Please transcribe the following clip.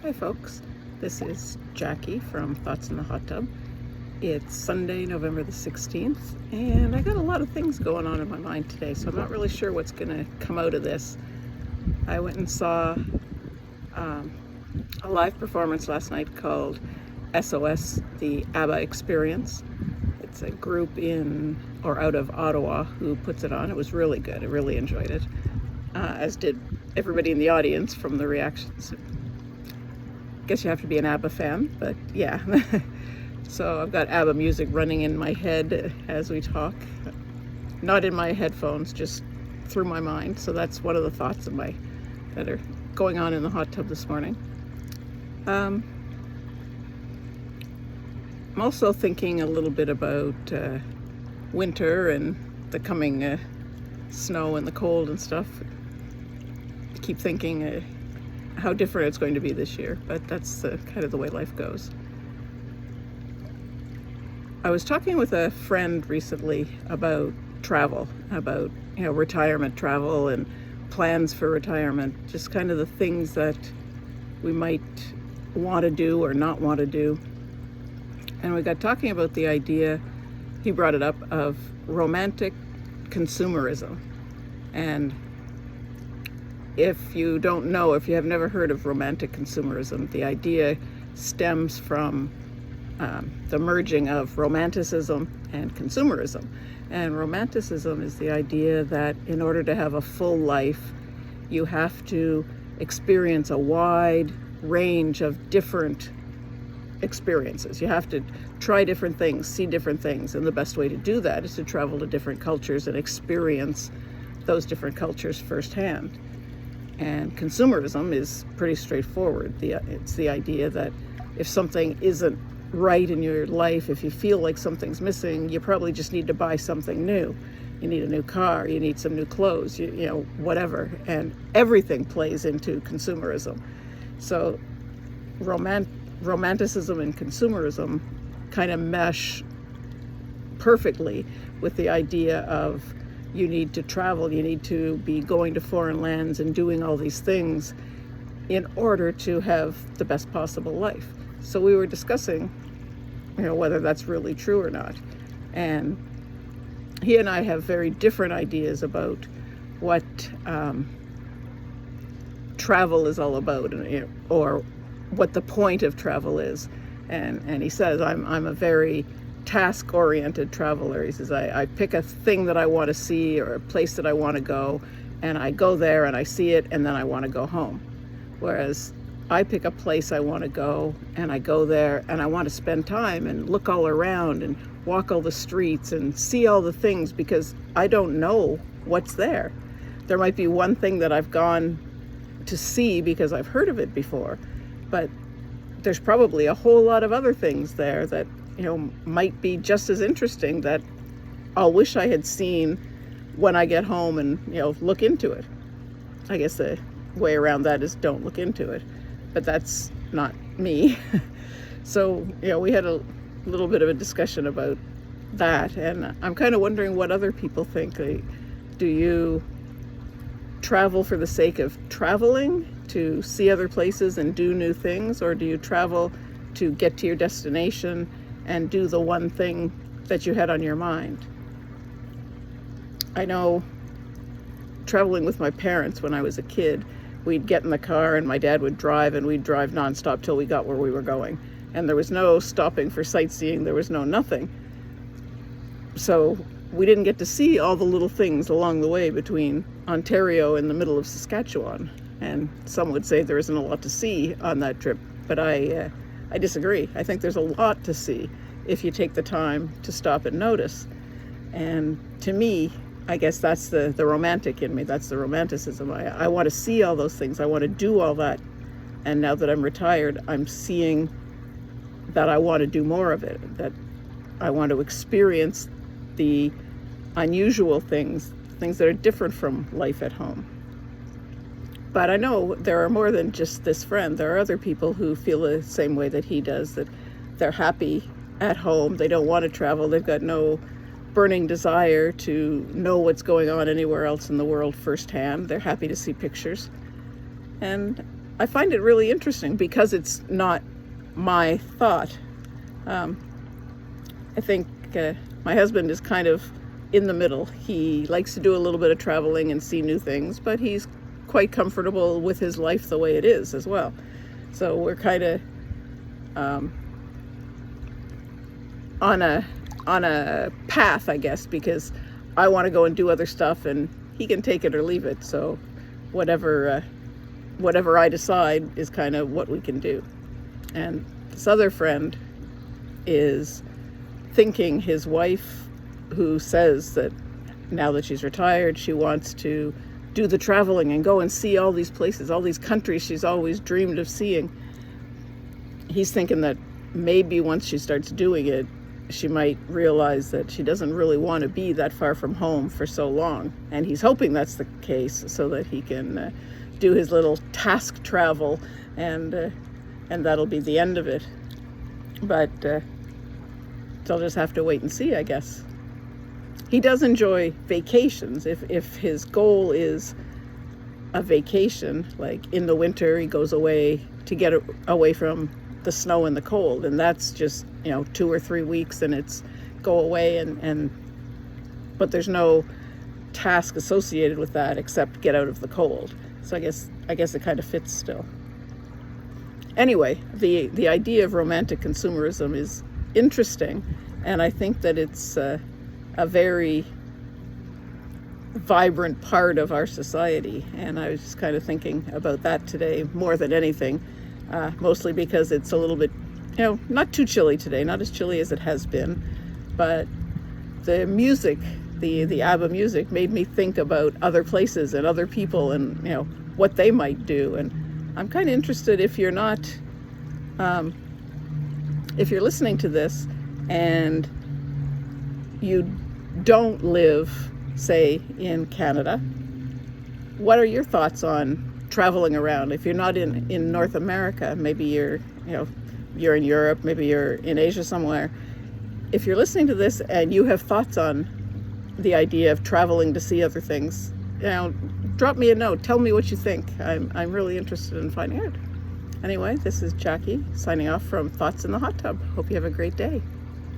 Hi folks, this is Jackie from Thoughts in the Hot Tub. It's Sunday, November the 16th, and I got a lot of things going on in my mind today, so I'm not really sure what's going to come out of this. I went and saw a live performance last night called SOS, the ABBA Experience. It's a group in or out of Ottawa who puts it on. It was really good. I really enjoyed it, as did everybody in the audience from the reactions. Guess you have to be an ABBA fan, but yeah. So I've got ABBA music running in my head as we talk. Not in my headphones, just through my mind. So that's one of the thoughts that are going on in the hot tub this morning. I'm also thinking a little bit about winter and the coming snow and the cold and stuff. I keep thinking how different it's going to be this year, but that's kind of the way life goes. I was talking with a friend recently about travel, about retirement travel and plans for retirement, just kind of the things that we might want to do or not want to do. And we got talking about the idea, he brought it up, of romantic consumerism. And if you don't know, if you have never heard of romantic consumerism, the idea stems from the merging of romanticism and consumerism. And romanticism is the idea that in order to have a full life, you have to experience a wide range of different experiences. You have to try different things, see different things, and the best way to do that is to travel to different cultures and experience those different cultures firsthand. And consumerism is pretty straightforward. It's the idea that if something isn't right in your life, if you feel like something's missing, you probably just need to buy something new. You need a new car, you need some new clothes, whatever. And everything plays into consumerism. So romanticism and consumerism kind of mesh perfectly with the idea of you need to travel, you need to be going to foreign lands and doing all these things in order to have the best possible life. So we were discussing, whether that's really true or not. And he and I have very different ideas about what travel is all about, or what the point of travel is. And he says, I'm a very task-oriented traveler. He says, I pick a thing that I want to see or a place that I want to go, and I go there and I see it, and then I want to go home. Whereas I pick a place I want to go, and I go there, and I want to spend time and look all around and walk all the streets and see all the things, because I don't know what's there. There might be one thing that I've gone to see because I've heard of it before, but there's probably a whole lot of other things there that might be just as interesting that I'll wish I had seen when I get home and look into it. I guess the way around that is don't look into it, but that's not me. So we had a little bit of a discussion about that, and I'm kind of wondering what other people think. Do you travel for the sake of traveling, to see other places and do new things, or do you travel to get to your destination and do the one thing that you had on your mind? I know traveling with my parents when I was a kid, we'd get in the car and my dad would drive, and we'd drive nonstop till we got where we were going. And there was no stopping for sightseeing, there was no nothing. So we didn't get to see all the little things along the way between Ontario and the middle of Saskatchewan. And some would say there isn't a lot to see on that trip, but I disagree. I think there's a lot to see if you take the time to stop and notice. And to me, I guess that's the romantic in me. That's the romanticism. I want to see all those things. I want to do all that. And now that I'm retired, I'm seeing that I want to do more of it, that I want to experience the unusual things that are different from life at home. But I know there are more than just this friend. There are other people who feel the same way that he does, that they're happy at home. They don't want to travel. They've got no burning desire to know what's going on anywhere else in the world firsthand. They're happy to see pictures. And I find it really interesting because it's not my thought. I think my husband is kind of in the middle. He likes to do a little bit of traveling and see new things, but he's quite comfortable with his life the way it is as well. So we're kind of on a path, I guess, because I want to go and do other stuff and he can take it or leave it. So whatever I decide is kind of what we can do. And this other friend is thinking his wife, who says that now that she's retired, she wants to do the traveling and go and see all these places, all these countries she's always dreamed of seeing. He's thinking that maybe once she starts doing it, she might realize that she doesn't really want to be that far from home for so long. And he's hoping that's the case so that he can do his little task travel, and that'll be the end of it. But they'll just have to wait and see, I guess. He does enjoy vacations. If his goal is a vacation, like in the winter, he goes away to get away from the snow and the cold, and that's just 2 or 3 weeks, and it's go away but there's no task associated with that except get out of the cold. So I guess it kind of fits still. Anyway, the idea of romantic consumerism is interesting, and I think that it's a very vibrant part of our society. And I was just kind of thinking about that today more than anything, mostly because it's a little bit, not too chilly today, not as chilly as it has been, but the music, the ABBA music made me think about other places and other people and, what they might do. And I'm kind of interested, if you're not, if you're listening to this and you don't live, say, in Canada, what are your thoughts on traveling around? If you're not in North America, maybe you're in Europe, maybe you're in Asia somewhere. If you're listening to this and you have thoughts on the idea of traveling to see other things, drop me a note. Tell me what you think. I'm really interested in finding out. Anyway, this is Jackie signing off from Thoughts in the Hot Tub. Hope you have a great day.